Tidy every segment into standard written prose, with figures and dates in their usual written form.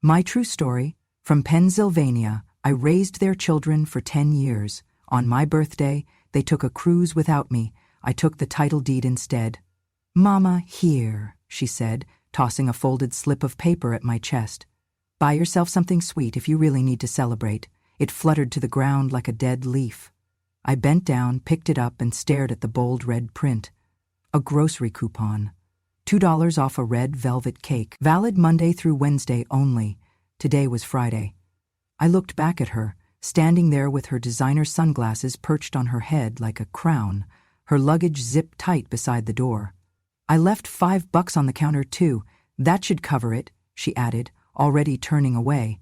My true story, from Pennsylvania. I raised their children for 10 years. On my birthday, they took a cruise without me. I took the title deed instead. "Mama, here," she said, tossing a folded slip of paper at my chest. "Buy yourself something sweet if you really need to celebrate." It fluttered to the ground like a dead leaf. I bent down, picked it up, and stared at the bold red print. A grocery coupon. $2 off a red velvet cake. Valid Monday through Wednesday only. Today was Friday. I looked back at her, standing there with her designer sunglasses perched on her head like a crown, her luggage zipped tight beside the door. "I left $5 on the counter too. That should cover it," she added, already turning away.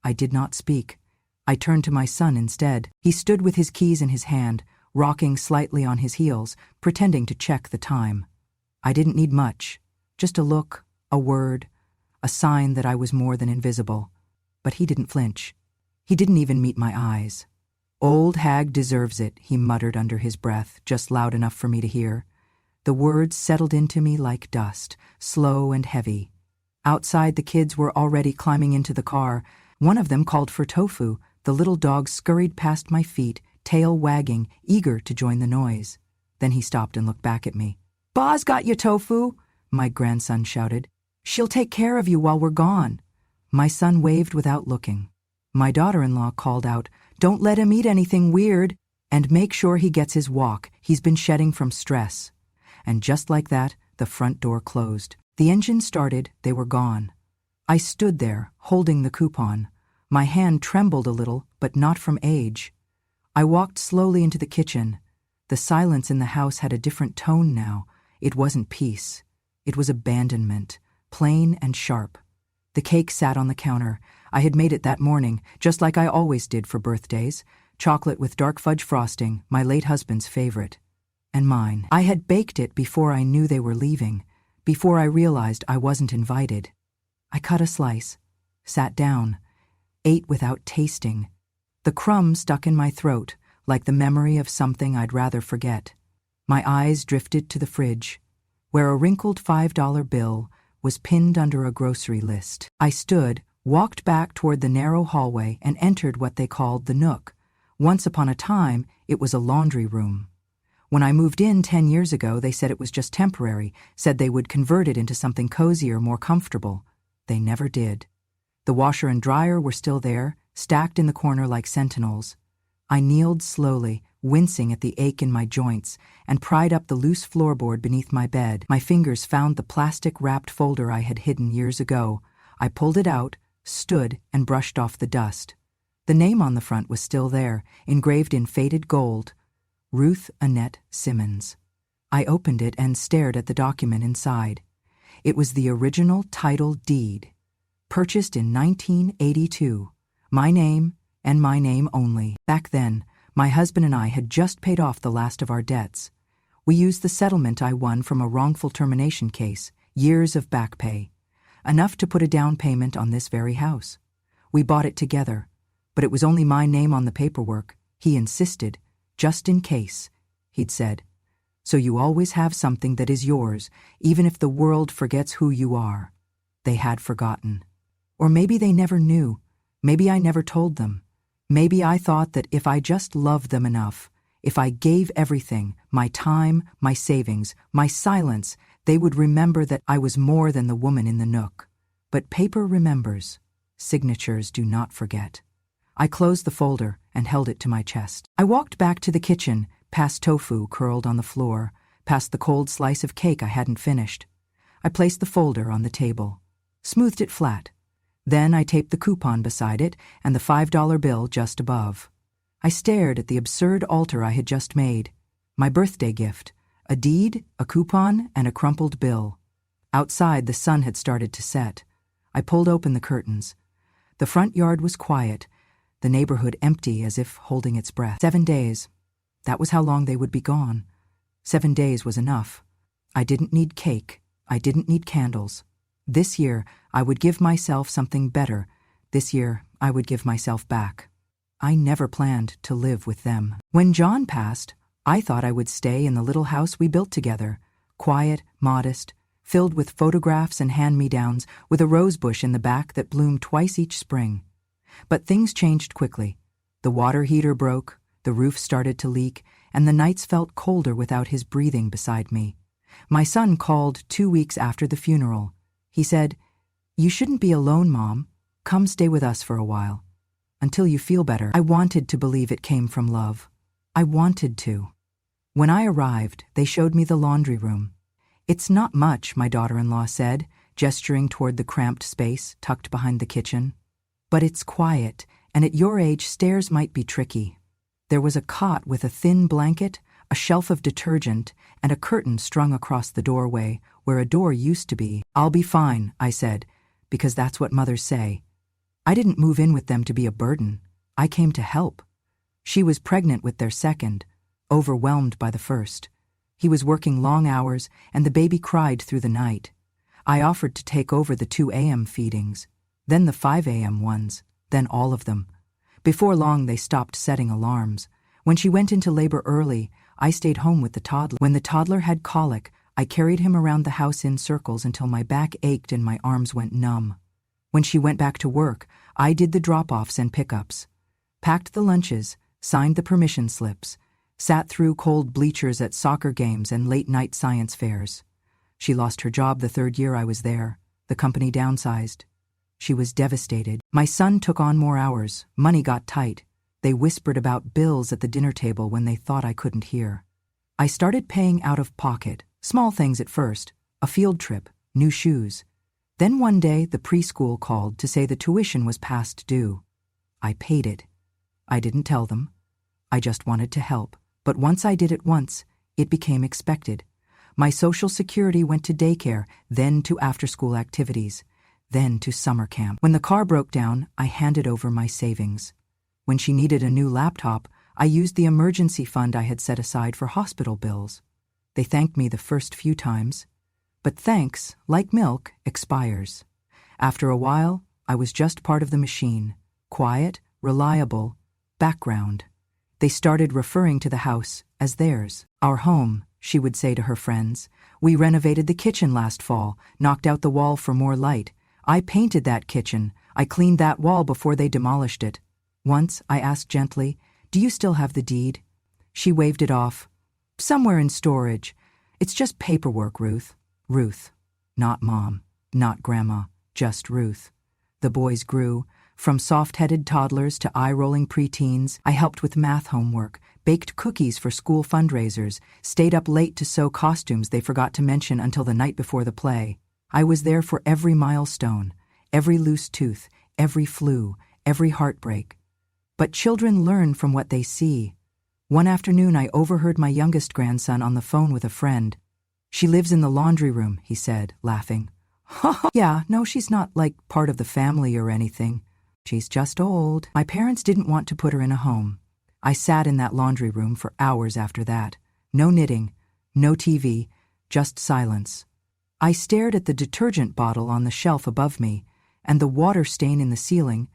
I did not speak. I turned to my son instead. He stood with his keys in his hand, rocking slightly on his heels, pretending to check the time. I didn't need much, just a look, a word, a sign that I was more than invisible. But he didn't flinch. He didn't even meet my eyes. "Old hag deserves it," he muttered under his breath, just loud enough for me to hear. The words settled into me like dust, slow and heavy. Outside, the kids were already climbing into the car. One of them called for Tofu. The little dog scurried past my feet, tail wagging, eager to join the noise. Then he stopped and looked back at me. "Pa's got you, Tofu," my grandson shouted. "She'll take care of you while we're gone." My son waved without looking. My daughter-in-law called out, "Don't let him eat anything weird, and make sure he gets his walk. He's been shedding from stress." And just like that, the front door closed. The engine started, they were gone. I stood there, holding the coupon. My hand trembled a little, but not from age. I walked slowly into the kitchen. The silence in the house had a different tone now. It wasn't peace. It was abandonment, plain and sharp. The cake sat on the counter. I had made it that morning, just like I always did for birthdays. Chocolate with dark fudge frosting, my late husband's favorite. And mine. I had baked it before I knew they were leaving, before I realized I wasn't invited. I cut a slice, sat down, ate without tasting. The crumb stuck in my throat, like the memory of something I'd rather forget. My eyes drifted to the fridge, where a wrinkled $5 bill was pinned under a grocery list. I stood, walked back toward the narrow hallway, and entered what they called the Nook. Once upon a time, it was a laundry room. When I moved in 10 years ago, they said it was just temporary, said they would convert it into something cozier, more comfortable. They never did. The washer and dryer were still there, stacked in the corner like sentinels. I kneeled slowly, wincing at the ache in my joints, and pried up the loose floorboard beneath my bed. My fingers found the plastic-wrapped folder I had hidden years ago. I pulled it out, stood, and brushed off the dust. The name on the front was still there, engraved in faded gold. Ruth Annette Simmons. I opened it and stared at the document inside. It was the original title deed. Purchased in 1982. My name, and my name only. Back then, my husband and I had just paid off the last of our debts. We used the settlement I won from a wrongful termination case, years of back pay. Enough to put a down payment on this very house. We bought it together, but it was only my name on the paperwork. He insisted, just in case, he'd said. So you always have something that is yours, even if the world forgets who you are. They had forgotten. Or maybe they never knew. Maybe I never told them. Maybe I thought that if I just loved them enough, if I gave everything, my time, my savings, my silence, they would remember that I was more than the woman in the Nook. But paper remembers. Signatures do not forget. I closed the folder and held it to my chest. I walked back to the kitchen, past Tofu curled on the floor, past the cold slice of cake I hadn't finished. I placed the folder on the table, smoothed it flat. Then I taped the coupon beside it and the $5 bill just above. I stared at the absurd altar I had just made. My birthday gift, a deed, a coupon, and a crumpled bill. Outside, the sun had started to set. I pulled open the curtains. The front yard was quiet, the neighborhood empty as if holding its breath. 7 days. That was how long they would be gone. 7 days was enough. I didn't need cake. I didn't need candles. This year, I would give myself something better. This year, I would give myself back. I never planned to live with them. When John passed, I thought I would stay in the little house we built together, quiet, modest, filled with photographs and hand-me-downs, with a rose bush in the back that bloomed twice each spring. But things changed quickly. The water heater broke, the roof started to leak, and the nights felt colder without his breathing beside me. My son called 2 weeks after the funeral. He said, "You shouldn't be alone, Mom. Come stay with us for a while. Until you feel better." I wanted to believe it came from love. I wanted to. When I arrived, they showed me the laundry room. "It's not much," my daughter-in-law said, gesturing toward the cramped space tucked behind the kitchen. "But it's quiet, and at your age stairs might be tricky." There was a cot with a thin blanket, a shelf of detergent, and a curtain strung across the doorway where a door used to be. "I'll be fine," I said, because that's what mothers say. I didn't move in with them to be a burden. I came to help. She was pregnant with their second, overwhelmed by the first. He was working long hours, and the baby cried through the night. I offered to take over the 2 a.m. feedings, then the 5 a.m. ones, then all of them. Before long, they stopped setting alarms. When she went into labor early, I stayed home with the toddler. When the toddler had colic, I carried him around the house in circles until my back ached and my arms went numb. When she went back to work, I did the drop-offs and pickups, packed the lunches, signed the permission slips, sat through cold bleachers at soccer games and late-night science fairs. She lost her job the 3rd year I was there. The company downsized. She was devastated. My son took on more hours. Money got tight. They whispered about bills at the dinner table when they thought I couldn't hear. I started paying out of pocket, small things at first, a field trip, new shoes. Then one day the preschool called to say the tuition was past due. I paid it. I didn't tell them. I just wanted to help. But once I did it once, it became expected. My Social Security went to daycare, then to after-school activities, then to summer camp. When the car broke down, I handed over my savings. When she needed a new laptop, I used the emergency fund I had set aside for hospital bills. They thanked me the first few times. But thanks, like milk, expires. After a while, I was just part of the machine, quiet, reliable, background. They started referring to the house as theirs. "Our home," she would say to her friends. "We renovated the kitchen last fall, knocked out the wall for more light. I painted that kitchen. I cleaned that wall before they demolished it." Once, I asked gently, "Do you still have the deed?" She waved it off. "Somewhere in storage. It's just paperwork, Ruth." Ruth. Not Mom, not Grandma, just Ruth. The boys grew. From soft-headed toddlers to eye-rolling preteens, I helped with math homework, baked cookies for school fundraisers, stayed up late to sew costumes they forgot to mention until the night before the play. I was there for every milestone, every loose tooth, every flu, every heartbreak. But children learn from what they see. One afternoon, I overheard my youngest grandson on the phone with a friend. "She lives in the laundry room," he said, laughing. "Yeah, no, she's not like part of the family or anything. She's just old." My parents didn't want to put her in a home. I sat in that laundry room for hours after that. No knitting, no TV, just silence. I stared at the detergent bottle on the shelf above me and the water stain in the ceiling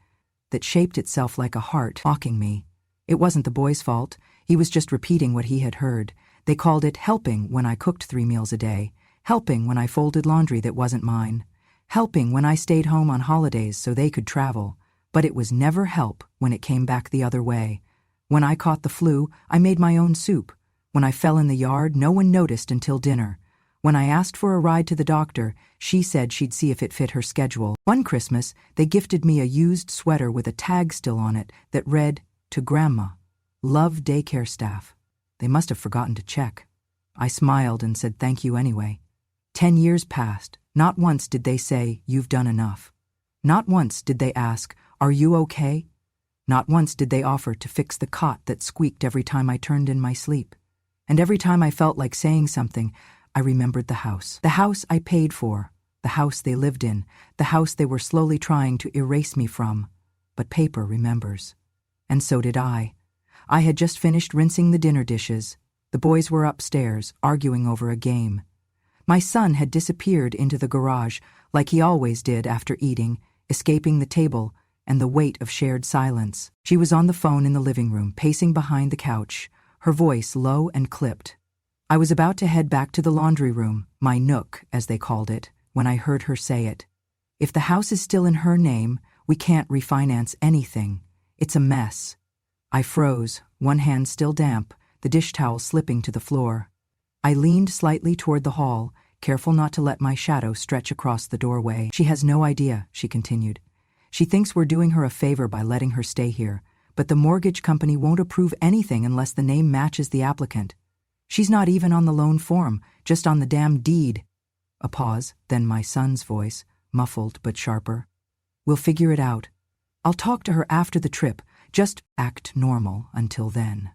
that shaped itself like a heart, mocking me. It wasn't the boy's fault. He was just repeating what he had heard. They called it helping when I cooked 3 meals a day, helping when I folded laundry that wasn't mine, helping when I stayed home on holidays so they could travel. But it was never help when it came back the other way. When I caught the flu, I made my own soup. When I fell in the yard, no one noticed until dinner. When I asked for a ride to the doctor, she said she'd see if it fit her schedule. One Christmas, they gifted me a used sweater with a tag still on it that read, "To Grandma. Love daycare staff." They must have forgotten to check. I smiled and said thank you anyway. 10 years passed. Not once did they say, "You've done enough." Not once did they ask, "Are you okay?" Not once did they offer to fix the cot that squeaked every time I turned in my sleep. And every time I felt like saying something, I remembered the house. The house I paid for. The house they lived in. The house they were slowly trying to erase me from. But paper remembers. And so did I. I had just finished rinsing the dinner dishes. The boys were upstairs, arguing over a game. My son had disappeared into the garage, like he always did after eating, escaping the table and the weight of shared silence. She was on the phone in the living room, pacing behind the couch, her voice low and clipped. I was about to head back to the laundry room, my nook, as they called it, when I heard her say it. If the house is still in her name, we can't refinance anything. It's a mess. I froze, one hand still damp, the dish towel slipping to the floor. I leaned slightly toward the hall, careful not to let my shadow stretch across the doorway. She has no idea, she continued. She thinks we're doing her a favor by letting her stay here, but the mortgage company won't approve anything unless the name matches the applicant. She's not even on the loan form, just on the damn deed. A pause, then my son's voice, muffled but sharper. We'll figure it out. I'll talk to her after the trip. Just act normal until then.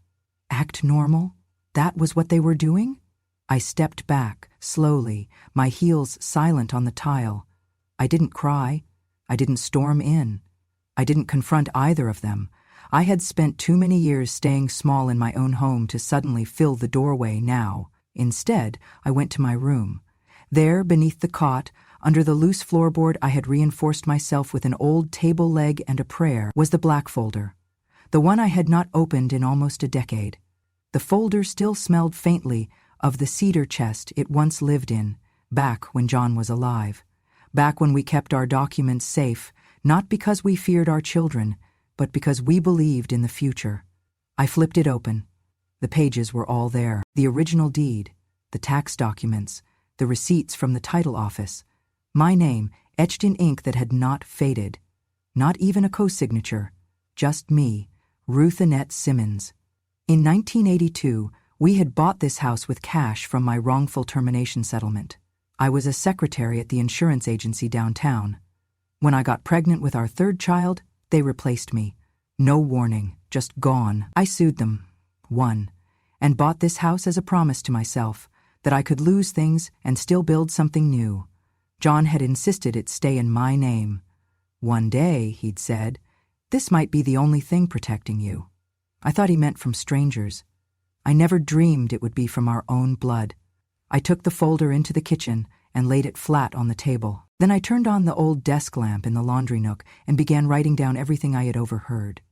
Act normal? That was what they were doing? I stepped back, slowly, my heels silent on the tile. I didn't cry. I didn't storm in. I didn't confront either of them. I had spent too many years staying small in my own home to suddenly fill the doorway now. Instead, I went to my room. There, beneath the cot, under the loose floorboard I had reinforced myself with an old table leg and a prayer, was the black folder. The one I had not opened in almost a decade. The folder still smelled faintly of the cedar chest it once lived in, back when John was alive. Back when we kept our documents safe, not because we feared our children, but because we believed in the future. I flipped it open. The pages were all there. The original deed, the tax documents, the receipts from the title office. My name, etched in ink that had not faded. Not even a co-signature. Just me, Ruth Annette Simmons. In 1982, we had bought this house with cash from my wrongful termination settlement. I was a secretary at the insurance agency downtown. When I got pregnant with our third child, they replaced me. No warning, just gone. I sued them, won, and bought this house as a promise to myself that I could lose things and still build something new. John had insisted it stay in my name. One day, he'd said, this might be the only thing protecting you. I thought he meant from strangers. I never dreamed it would be from our own blood. I took the folder into the kitchen and laid it flat on the table. Then I turned on the old desk lamp in the laundry nook and began writing down everything I had overheard.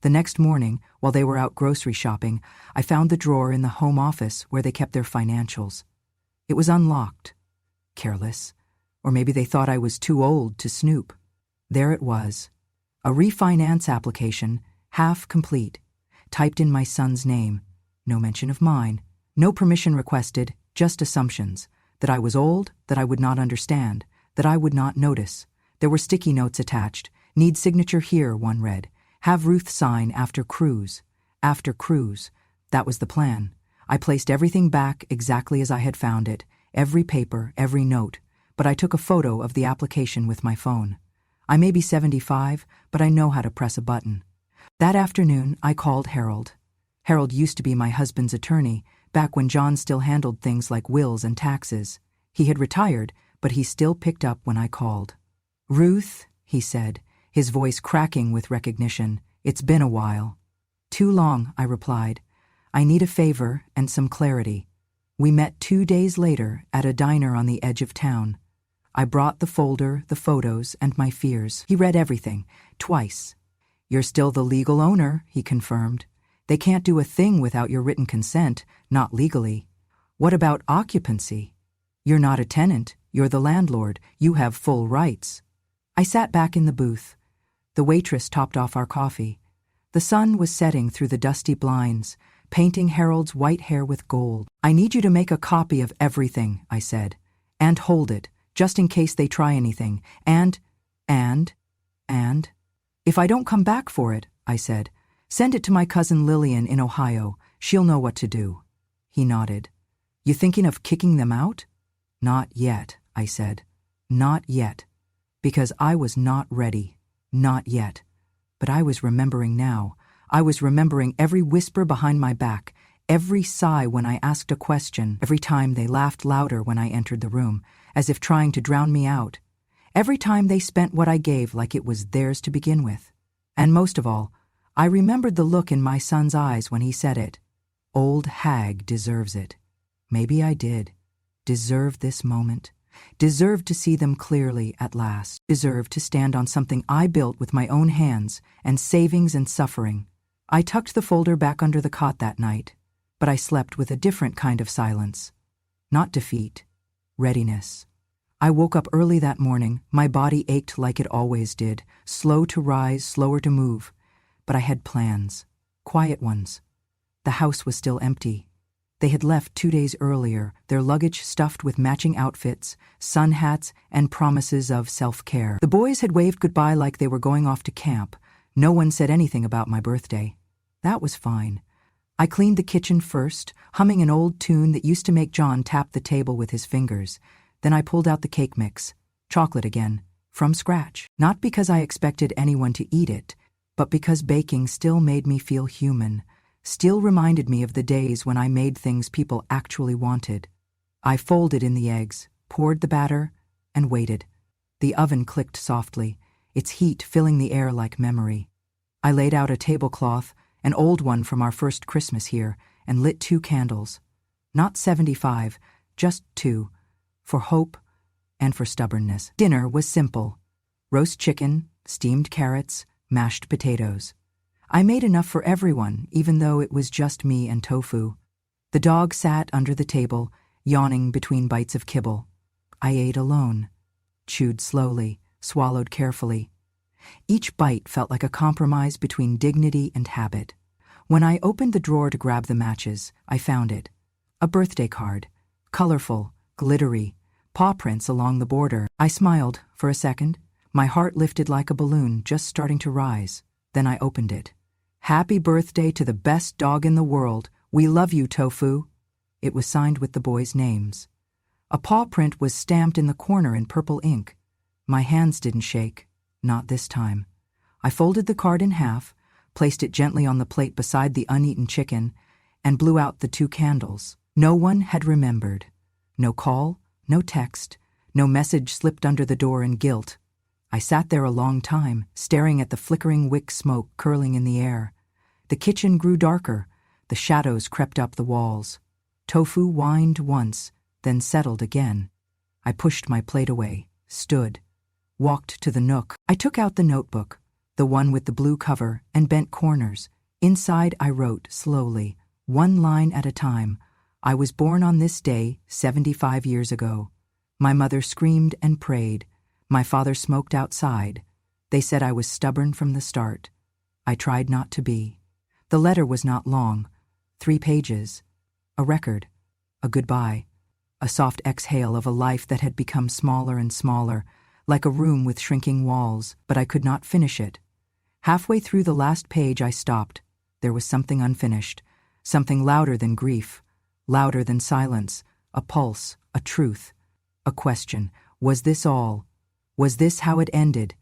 The next morning, while they were out grocery shopping, I found the drawer in the home office where they kept their financials. It was unlocked. Careless. Or maybe they thought I was too old to snoop. There it was. A refinance application, half complete, typed in my son's name. No mention of mine. No permission requested, just assumptions. That I was old, that I would not understand, that I would not notice. There were sticky notes attached. Need signature here, one read. Have Ruth sign after cruise. After cruise. That was the plan. I placed everything back exactly as I had found it. Every paper, every note. But I took a photo of the application with my phone. I may be 75, but I know how to press a button. That afternoon, I called Harold. Harold used to be my husband's attorney, back when John still handled things like wills and taxes. He had retired, but he still picked up when I called. Ruth, he said, his voice cracking with recognition, it's been a while. Too long, I replied. I need a favor and some clarity. We met 2 days later at a diner on the edge of town. I brought the folder, the photos, and my fears. He read everything, twice. You're still the legal owner, he confirmed. They can't do a thing without your written consent, not legally. What about occupancy? You're not a tenant, you're the landlord, you have full rights. I sat back in the booth. The waitress topped off our coffee. The sun was setting through the dusty blinds, painting Harold's white hair with gold. I need you to make a copy of everything, I said, and hold it, just in case they try anything, and, if I don't come back for it, I said, send it to my cousin Lillian in Ohio. She'll know what to do. He nodded. You thinking of kicking them out? Not yet, I said. Not yet. Because I was not ready. Not yet. But I was remembering now. I was remembering every whisper behind my back, every sigh when I asked a question, every time they laughed louder when I entered the room, as if trying to drown me out. Every time they spent what I gave like it was theirs to begin with. And most of all, I remembered the look in my son's eyes when he said it. Old hag deserves it. Maybe I did. Deserved this moment. Deserved to see them clearly at last. Deserved to stand on something I built with my own hands and savings and suffering. I tucked the folder back under the cot that night. But I slept with a different kind of silence. Not defeat. Readiness. I woke up early that morning. My body ached like it always did, slow to rise, slower to move. But I had plans. Quiet ones. The house was still empty. They had left 2 days earlier, their luggage stuffed with matching outfits, sun hats, and promises of self-care. The boys had waved goodbye like they were going off to camp. No one said anything about my birthday. That was fine. I cleaned the kitchen first, humming an old tune that used to make John tap the table with his fingers. Then I pulled out the cake mix, chocolate again, from scratch. Not because I expected anyone to eat it, but because baking still made me feel human, still reminded me of the days when I made things people actually wanted. I folded in the eggs, poured the batter, and waited. The oven clicked softly, its heat filling the air like memory. I laid out a tablecloth, an old one from our first Christmas here, and lit 2 candles. Not 75, just 2. For hope and for stubbornness. Dinner was simple. Roast chicken, steamed carrots, mashed potatoes. I made enough for everyone, even though it was just me and tofu. The dog sat under the table, yawning between bites of kibble. I ate alone. Chewed slowly, swallowed carefully. Each bite felt like a compromise between dignity and habit. When I opened the drawer to grab the matches, I found it. A birthday card. Colorful, glittery, paw prints along the border. I smiled for a second. My heart lifted like a balloon just starting to rise. Then I opened it. Happy birthday to the best dog in the world. We love you, Tofu. It was signed with the boys' names. A paw print was stamped in the corner in purple ink. My hands didn't shake. Not this time. I folded the card in half, placed it gently on the plate beside the uneaten chicken, and blew out the 2 candles. No one had remembered. No call, no text, no message slipped under the door in guilt. I sat there a long time, staring at the flickering wick smoke curling in the air. The kitchen grew darker. The shadows crept up the walls. Tofu whined once, then settled again. I pushed my plate away, stood, walked to the nook. I took out the notebook, the one with the blue cover and bent corners. Inside I wrote slowly, 1 line at a time. I was born on this day 75 years ago. My mother screamed and prayed. My father smoked outside. They said I was stubborn from the start. I tried not to be. The letter was not long. 3 pages. A record. A goodbye. A soft exhale of a life that had become smaller and smaller, like a room with shrinking walls, but I could not finish it. Halfway through the last page I stopped. There was something unfinished, something louder than grief, louder than silence, a pulse, a truth, a question. Was this all? Was this how it ended?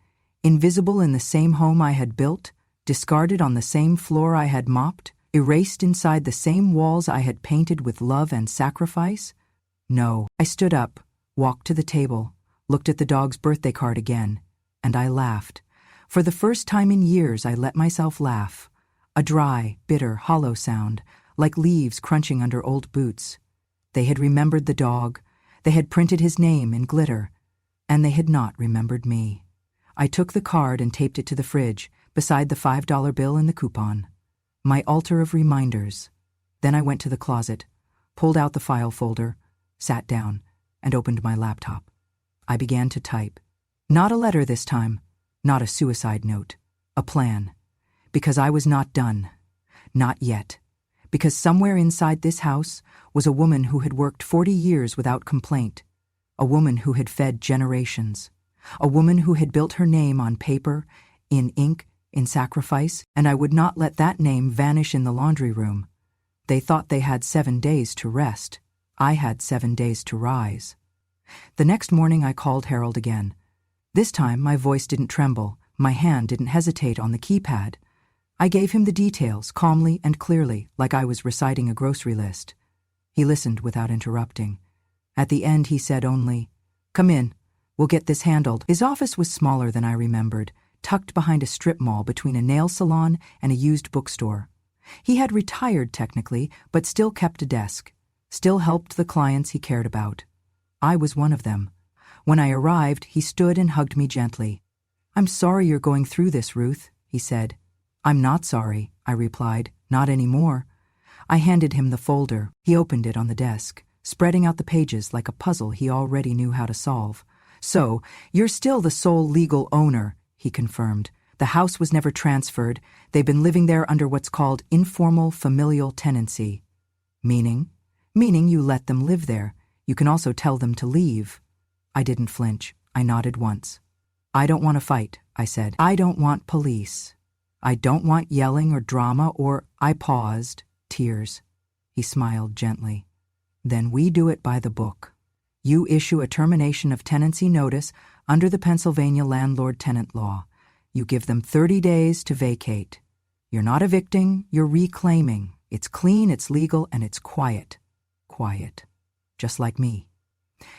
Invisible in the same home I had built, discarded on the same floor I had mopped, erased inside the same walls I had painted with love and sacrifice? No. I stood up, walked to the table, looked at the dog's birthday card again, and I laughed. For the first time in years I let myself laugh. A dry, bitter, hollow sound, like leaves crunching under old boots. They had remembered the dog, they had printed his name in glitter, and they had not remembered me. I took the card and taped it to the fridge, beside the $5 bill and the coupon. My altar of reminders. Then I went to the closet, pulled out the file folder, sat down, and opened my laptop. I began to type. Not a letter this time, not a suicide note, a plan. Because I was not done. Not yet. Because somewhere inside this house was a woman who had worked 40 years without complaint. A woman who had fed generations. A woman who had built her name on paper, in ink, in sacrifice, and I would not let that name vanish in the laundry room. They thought they had 7 days to rest. I had 7 days to rise. The next morning I called Harold again. This time my voice didn't tremble, my hand didn't hesitate on the keypad. I gave him the details, calmly and clearly, like I was reciting a grocery list. He listened without interrupting. At the end he said only, "Come in, we'll get this handled." His office was smaller than I remembered, tucked behind a strip mall between a nail salon and a used bookstore. He had retired technically, but still kept a desk, still helped the clients he cared about. I was one of them. When I arrived, he stood and hugged me gently. "I'm sorry you're going through this, Ruth," he said. "I'm not sorry," I replied. "Not anymore. I handed him the folder. He opened it on the desk, spreading out the pages like a puzzle he already knew how to solve. "So, you're still the sole legal owner," he confirmed. "The house was never transferred. They've been living there under what's called informal familial tenancy." "Meaning?" "Meaning you let them live there. You can also tell them to leave." I didn't flinch. I nodded once. "I don't want to fight," I said. "I don't want police. I don't want yelling or drama or—" I paused. Tears. He smiled gently. "Then we do it by the book. You issue a termination of tenancy notice under the Pennsylvania landlord-tenant law. You give them 30 days to vacate. You're not evicting, you're reclaiming. It's clean, it's legal, and it's quiet. Quiet. Just like me."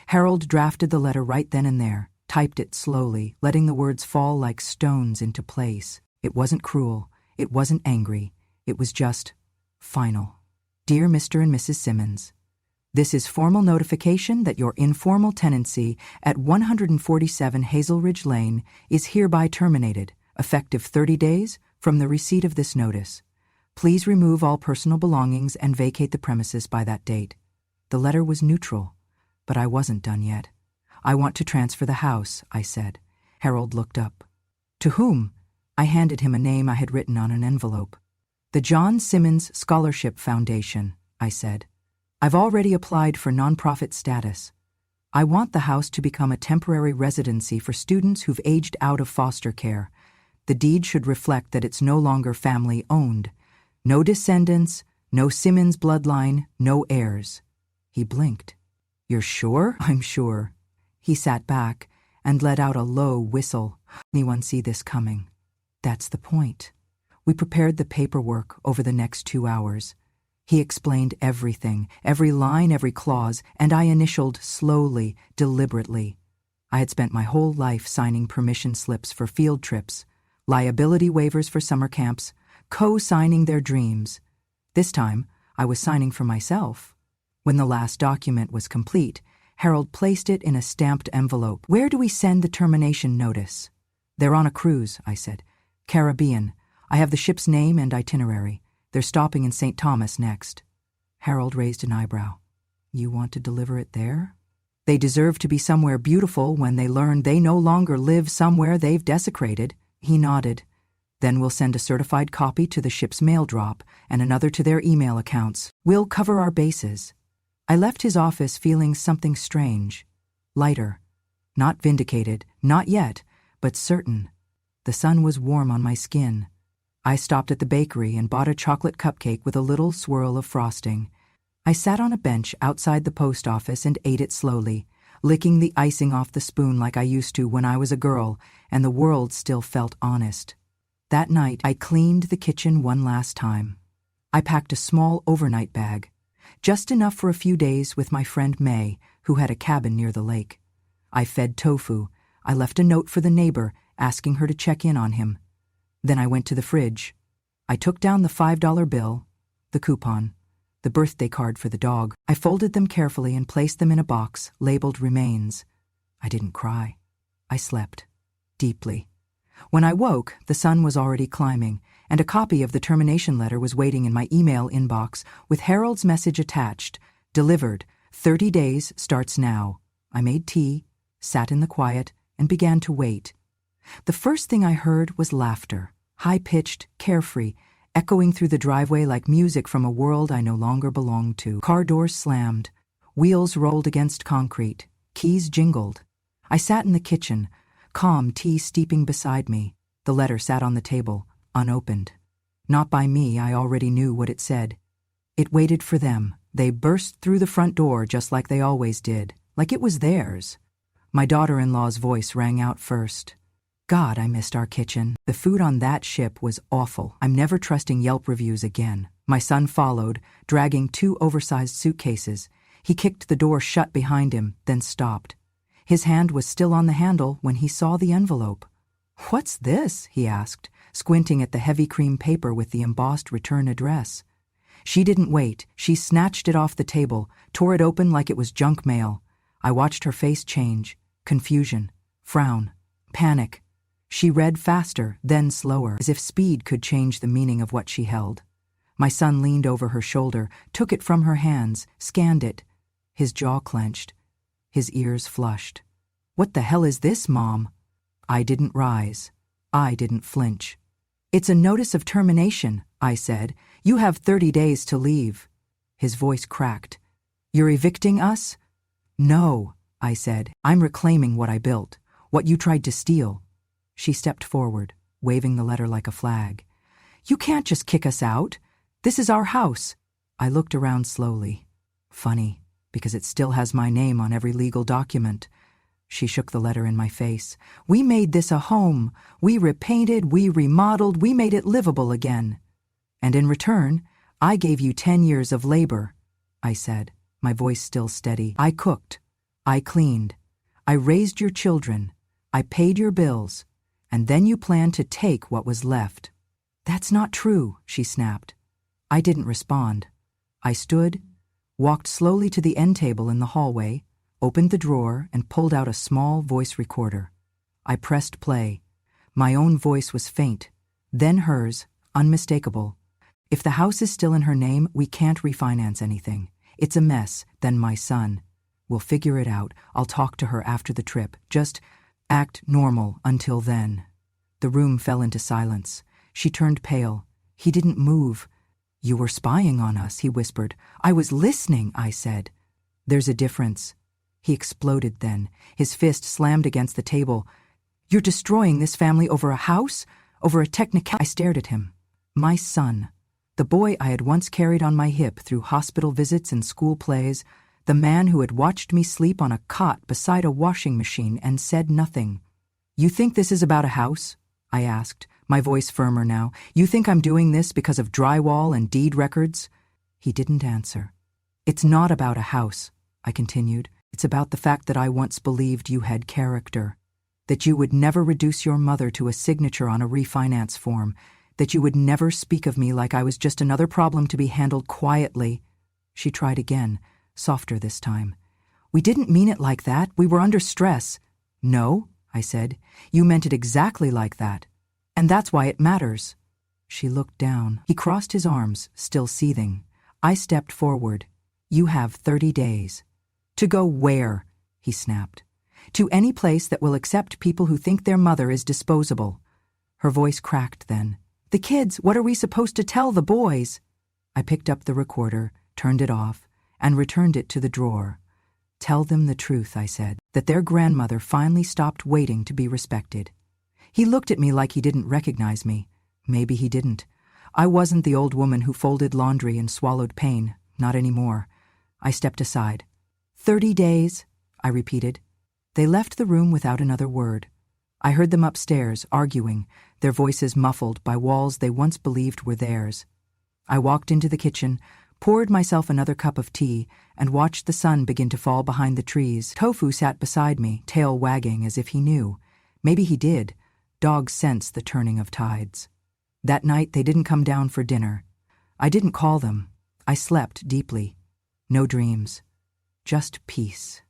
Harold drafted the letter right then and there, typed it slowly, letting the words fall like stones into place. It wasn't cruel. It wasn't angry. It was just final. "Dear Mr. and Mrs. Simmons, this is formal notification that your informal tenancy at 147 Hazel Ridge Lane is hereby terminated, effective 30 days from the receipt of this notice. Please remove all personal belongings and vacate the premises by that date." The letter was neutral, but I wasn't done yet. "I want to transfer the house," I said. Harold looked up. "To whom?" I handed him a name I had written on an envelope. "The John Simmons Scholarship Foundation," I said. "I've already applied for nonprofit status. I want the house to become a temporary residency for students who've aged out of foster care. The deed should reflect that it's no longer family-owned. No descendants, no Simmons bloodline, no heirs." He blinked. "You're sure?" "I'm sure." He sat back and let out a low whistle. "Anyone see this coming?" "That's the point." We prepared the paperwork over the next 2 hours. He explained everything, every line, every clause, and I initialed slowly, deliberately. I had spent my whole life signing permission slips for field trips, liability waivers for summer camps, co-signing their dreams. This time, I was signing for myself. When the last document was complete, Harold placed it in a stamped envelope. "Where do we send the termination notice?" "They're on a cruise," I said. "Caribbean. I have the ship's name and itinerary. They're stopping in St. Thomas next." Harold raised an eyebrow. "You want to deliver it there?" "They deserve to be somewhere beautiful when they learn they no longer live somewhere they've desecrated." He nodded. "Then we'll send a certified copy to the ship's mail drop and another to their email accounts. We'll cover our bases." I left his office feeling something strange. Lighter. Not vindicated, not yet, but certain. The sun was warm on my skin. I stopped at the bakery and bought a chocolate cupcake with a little swirl of frosting. I sat on a bench outside the post office and ate it slowly, licking the icing off the spoon like I used to when I was a girl, and the world still felt honest. That night, I cleaned the kitchen one last time. I packed a small overnight bag, just enough for a few days with my friend May, who had a cabin near the lake. I fed Tofu. I left a note for the neighbor, asking her to check in on him. Then I went to the fridge. I took down the $5 bill, the coupon, the birthday card for the dog. I folded them carefully and placed them in a box labeled remains. I didn't cry. I slept. Deeply. When I woke, the sun was already climbing, and a copy of the termination letter was waiting in my email inbox with Harold's message attached. "Delivered. 30 days starts now." I made tea, sat in the quiet, and began to wait. The first thing I heard was laughter, high-pitched, carefree, echoing through the driveway like music from a world I no longer belonged to. Car doors slammed. Wheels rolled against concrete. Keys jingled. I sat in the kitchen, calm tea steeping beside me. The letter sat on the table, unopened. Not by me, I already knew what it said. It waited for them. They burst through the front door just like they always did, like it was theirs. My daughter-in-law's voice rang out first. God, I missed our kitchen. The food on that ship was awful. I'm never trusting Yelp reviews again. My son followed, dragging 2 oversized suitcases. He kicked the door shut behind him, then stopped. His hand was still on the handle when he saw the envelope. "What's this?" he asked, squinting at the heavy cream paper with the embossed return address. She didn't wait. She snatched it off the table, tore it open like it was junk mail. I watched her face change. Confusion, frown, panic. She read faster, then slower, as if speed could change the meaning of what she held. My son leaned over her shoulder, took it from her hands, scanned it. His jaw clenched. His ears flushed. "What the hell is this, Mom?" I didn't rise. I didn't flinch. "It's a notice of termination," I said. "You have 30 days to leave." His voice cracked. "You're evicting us?" "No," I said. "I'm reclaiming what I built, what you tried to steal." She stepped forward, waving the letter like a flag. "You can't just kick us out. This is our house." I looked around slowly. Funny, because it still has my name on every legal document. She shook the letter in my face. "We made this a home. We repainted, we remodeled, we made it livable again. And in return, I gave you 10 years of labor," I said, my voice still steady. "I cooked. I cleaned. I raised your children. I paid your bills. And then you planned to take what was left." "That's not true," she snapped. I didn't respond. I stood, walked slowly to the end table in the hallway, opened the drawer, and pulled out a small voice recorder. I pressed play. My own voice was faint, then hers, unmistakable. "If the house is still in her name, we can't refinance anything. It's a mess, then my son. We'll figure it out. I'll talk to her after the trip. Just act normal until then." The room fell into silence. She turned pale. He didn't move. "You were spying on us," he whispered. "I was listening," I said. "There's a difference." He exploded then. His fist slammed against the table. "You're destroying this family over a house? Over a technicality?" I stared at him. My son. The boy I had once carried on my hip through hospital visits and school plays. The man who had watched me sleep on a cot beside a washing machine and said nothing. "You think this is about a house?" I asked, my voice firmer now. "You think I'm doing this because of drywall and deed records?" He didn't answer. "It's not about a house," I continued. "It's about the fact that I once believed you had character, that you would never reduce your mother to a signature on a refinance form, that you would never speak of me like I was just another problem to be handled quietly." She tried again, softer this time. "We didn't mean it like that. We were under stress." "No," I said. "You meant it exactly like that. And that's why it matters." She looked down. He crossed his arms, still seething. I stepped forward. "You have 30 days. "To go where?" he snapped. "To any place that will accept people who think their mother is disposable." Her voice cracked then. "The kids, what are we supposed to tell the boys?" I picked up the recorder, turned it off, and returned it to the drawer. "Tell them the truth," I said, "that their grandmother finally stopped waiting to be respected." He looked at me like he didn't recognize me. Maybe he didn't. I wasn't the old woman who folded laundry and swallowed pain. Not anymore. I stepped aside. 30 days, I repeated. They left the room without another word. I heard them upstairs, arguing, their voices muffled by walls they once believed were theirs. I walked into the kitchen, poured myself another cup of tea, and watched the sun begin to fall behind the trees. Tofu sat beside me, tail wagging as if he knew. Maybe he did. Dogs sense the turning of tides. That night they didn't come down for dinner. I didn't call them. I slept deeply. No dreams. Just peace.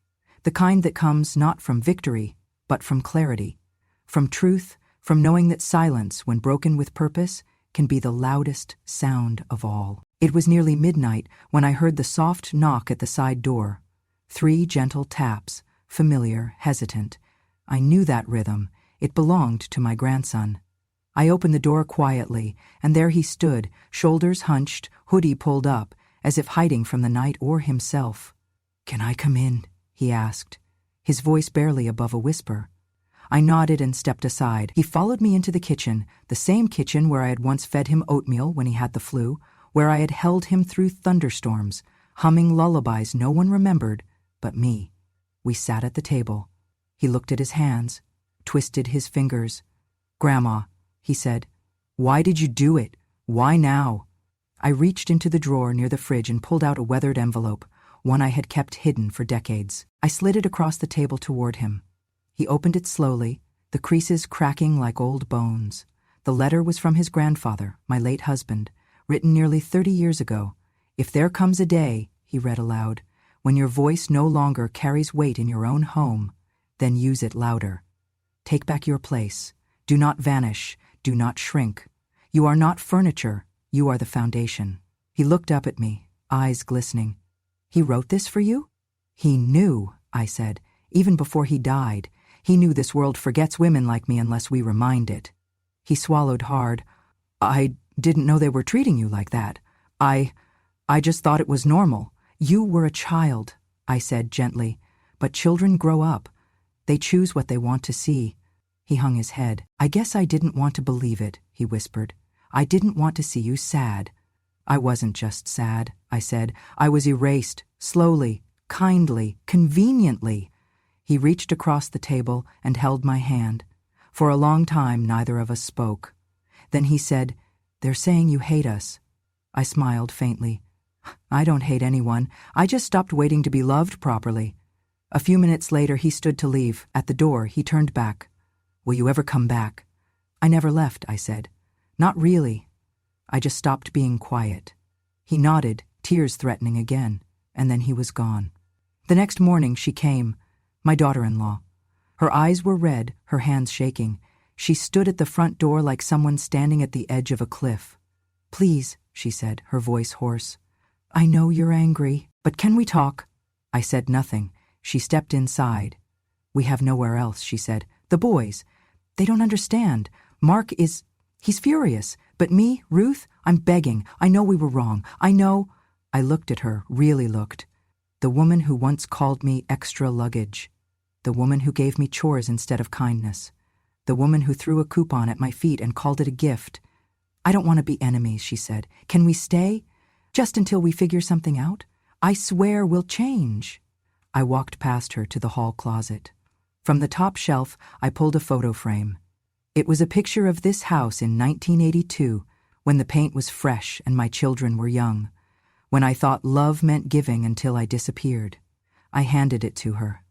The kind that comes not from victory, but from clarity. From truth, from knowing that silence, when broken with purpose, can be the loudest sound of all. It was nearly midnight when I heard the soft knock at the side door. 3 gentle taps, familiar, hesitant. I knew that rhythm. It belonged to my grandson. I opened the door quietly, and there he stood, shoulders hunched, hoodie pulled up, as if hiding from the night or himself. "Can I come in?" he asked, his voice barely above a whisper. I nodded and stepped aside. He followed me into the kitchen, the same kitchen where I had once fed him oatmeal when he had the flu, where I had held him through thunderstorms, humming lullabies no one remembered but me. We sat at the table. He looked at his hands, twisted his fingers. "Grandma," he said, "why did you do it? Why now?" I reached into the drawer near the fridge and pulled out a weathered envelope, one I had kept hidden for decades. I slid it across the table toward him. He opened it slowly, the creases cracking like old bones. The letter was from his grandfather, my late husband, written nearly 30 years ago. "If there comes a day," he read aloud, "when your voice no longer carries weight in your own home, then use it louder. Take back your place. Do not vanish. Do not shrink. You are not furniture. You are the foundation. He looked up at me, eyes glistening. He wrote this for you? He knew, I said, even before he died. He knew this world forgets women like me unless we remind it. He swallowed hard. I didn't know they were treating you like that. I just thought it was normal. You were a child, I said gently, but children grow up. They choose what they want to see. He hung his head. I guess I didn't want to believe it, he whispered. I didn't want to see you sad. I wasn't just sad, I said. I was erased, slowly, kindly, conveniently. He reached across the table and held my hand. For a long time, neither of us spoke. Then he said, "They're saying you hate us." I smiled faintly. I don't hate anyone. I just stopped waiting to be loved properly. A few minutes later, he stood to leave. At the door, he turned back. "Will you ever come back?" I never left, I said. Not really. I just stopped being quiet. He nodded, tears threatening again, and then he was gone. The next morning, she came, my daughter-in-law. Her eyes were red, her hands shaking. She stood at the front door like someone standing at the edge of a cliff. "Please," she said, her voice hoarse. "I know you're angry, but can we talk?" I said nothing. She stepped inside. "We have nowhere else," she said. "The boys, they don't understand. Mark he's furious. But me, Ruth, I'm begging. I know we were wrong. I know." I looked at her, really looked. The woman who once called me extra luggage. The woman who gave me chores instead of kindness. The woman who threw a coupon at my feet and called it a gift. "I don't want to be enemies," she said. "Can we stay? Just until we figure something out? I swear we'll change." I walked past her to the hall closet. From the top shelf, I pulled a photo frame. It was a picture of this house in 1982, when the paint was fresh and my children were young, when I thought love meant giving until I disappeared. I handed it to her.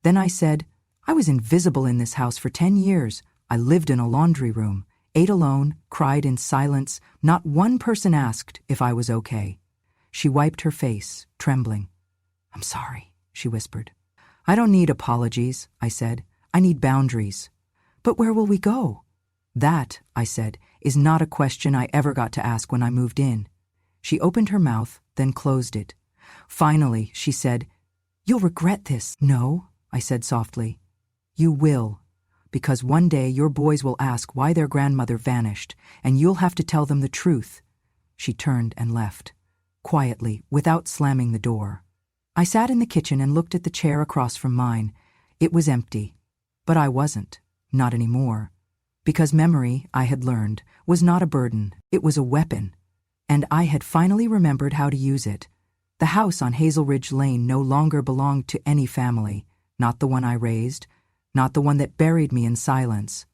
Then I said, "I was invisible in this house for 10 years. I lived in a laundry room, ate alone, cried in silence. Not one person asked if I was okay." She wiped her face, trembling. "I'm sorry," she whispered. "I don't need apologies," I said. "I need boundaries." "But where will we go?" "That," I said, "is not a question I ever got to ask when I moved in." She opened her mouth, then closed it. Finally, she said, "You'll regret this." "No," I said softly. "You will, because one day your boys will ask why their grandmother vanished, and you'll have to tell them the truth." She turned and left, quietly, without slamming the door. I sat in the kitchen and looked at the chair across from mine. It was empty. But I wasn't. Not anymore. Because memory, I had learned, was not a burden. It was a weapon. And I had finally remembered how to use it. The house on Hazel Ridge Lane no longer belonged to any family. Not the one I raised. Not the one that buried me in silence.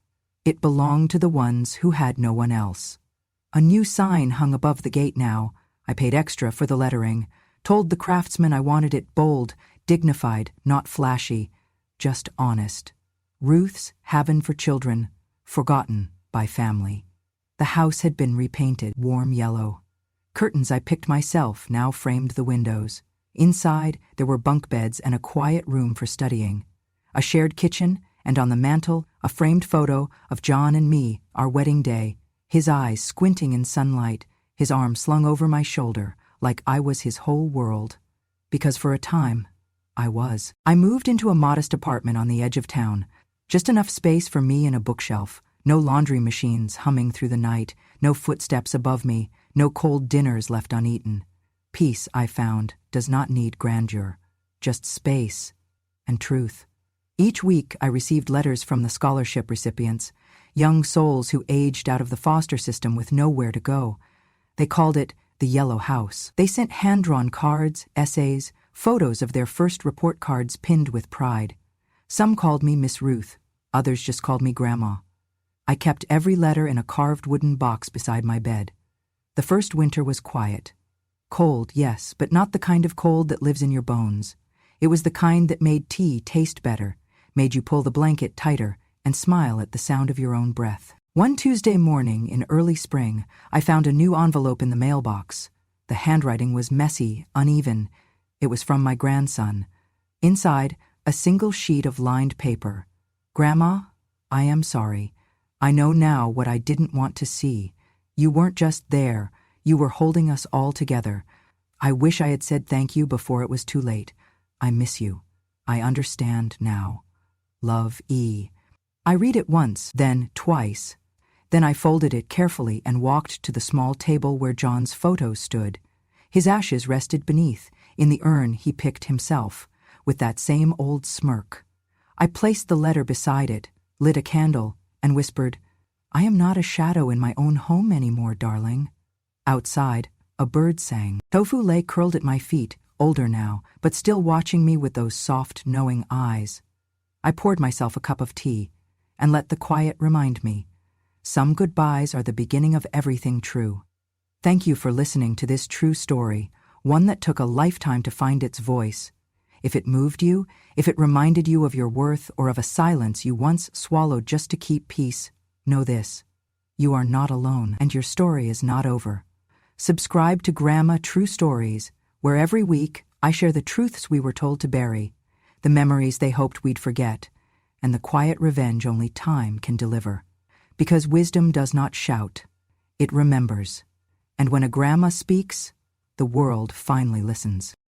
It belonged to the ones who had no one else. A new sign hung above the gate now. I paid extra for the lettering. Told the craftsman I wanted it bold, dignified, not flashy, just honest. Ruth's Haven for Children, forgotten by family. The house had been repainted warm yellow. Curtains I picked myself now framed the windows. Inside, there were bunk beds and a quiet room for studying. A shared kitchen, and on the mantel, a framed photo of John and me, our wedding day, his eyes squinting in sunlight, his arm slung over my shoulder, like I was his whole world. Because for a time, I was. I moved into a modest apartment on the edge of town. Just enough space for me and a bookshelf. No laundry machines humming through the night. No footsteps above me. No cold dinners left uneaten. Peace, I found, does not need grandeur. Just space and truth. Each week I received letters from the scholarship recipients, young souls who aged out of the foster system with nowhere to go. They called it the Yellow House. They sent hand-drawn cards, essays, photos of their first report cards pinned with pride. Some called me Miss Ruth. Others just called me Grandma. I kept every letter in a carved wooden box beside my bed. The first winter was quiet. Cold, yes, but not the kind of cold that lives in your bones. It was the kind that made tea taste better, made you pull the blanket tighter, and smile at the sound of your own breath. One Tuesday morning in early spring, I found a new envelope in the mailbox. The handwriting was messy, uneven. It was from my grandson. Inside, a single sheet of lined paper. "Grandma, I am sorry. I know now what I didn't want to see. You weren't just there. You were holding us all together. I wish I had said thank you before it was too late. I miss you. I understand now. Love, E. I read it once, then twice. Then I folded it carefully and walked to the small table where John's photo stood. His ashes rested beneath, in the urn he picked himself, with that same old smirk. I placed the letter beside it, lit a candle, and whispered, I am not a shadow in my own home anymore, darling. Outside, a bird sang. Tofu lay curled at my feet, older now, but still watching me with those soft, knowing eyes. I poured myself a cup of tea, and let the quiet remind me. Some goodbyes are the beginning of everything true. Thank you for listening to this true story, one that took a lifetime to find its voice. If it moved you, if it reminded you of your worth or of a silence you once swallowed just to keep peace, know this. You are not alone, and your story is not over. Subscribe to Grandma True Stories, where every week I share the truths we were told to bury, the memories they hoped we'd forget, and the quiet revenge only time can deliver. Because wisdom does not shout, it remembers. And when a grandma speaks, the world finally listens.